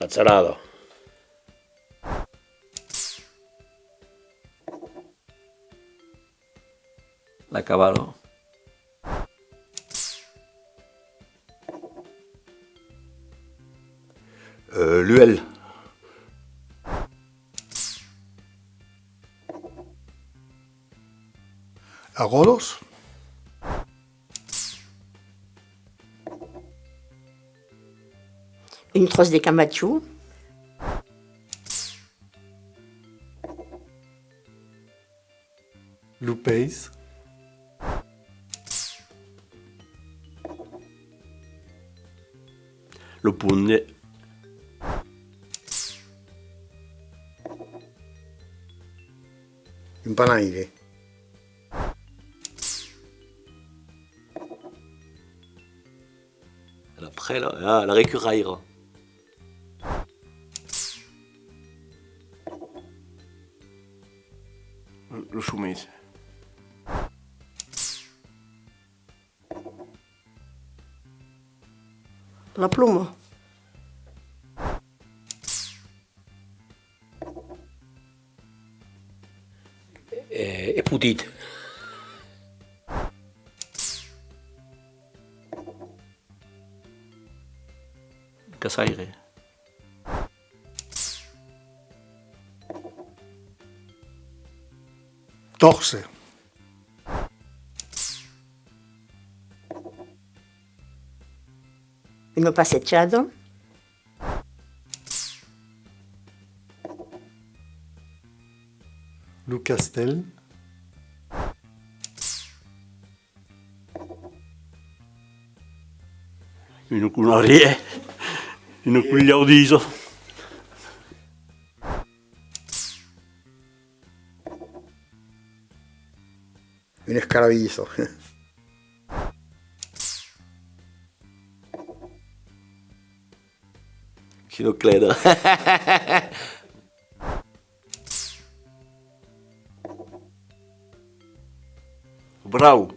Azzarado. L'acabado. L'UL. Agodos. Une trosse de Camacho. Lupeis. Lo pugne. Empanaire. Après, là, la récuraire. Le choumis. La pluma. E putit. Casaire. Torse. Une passeggiata. Lucastel. Une cunarie. Une cugliaudiso. Un escaravizo. Chinocleda. Bravo.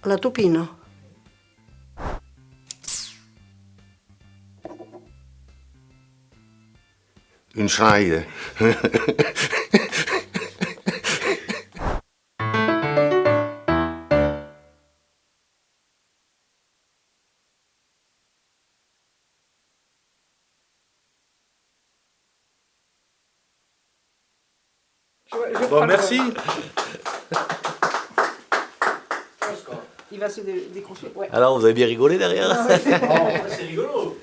La tupina. Un Schneider. Bon, merci. Il va se décrocher. Ouais. Alors, vous avez bien rigolé derrière? C'est rigolo.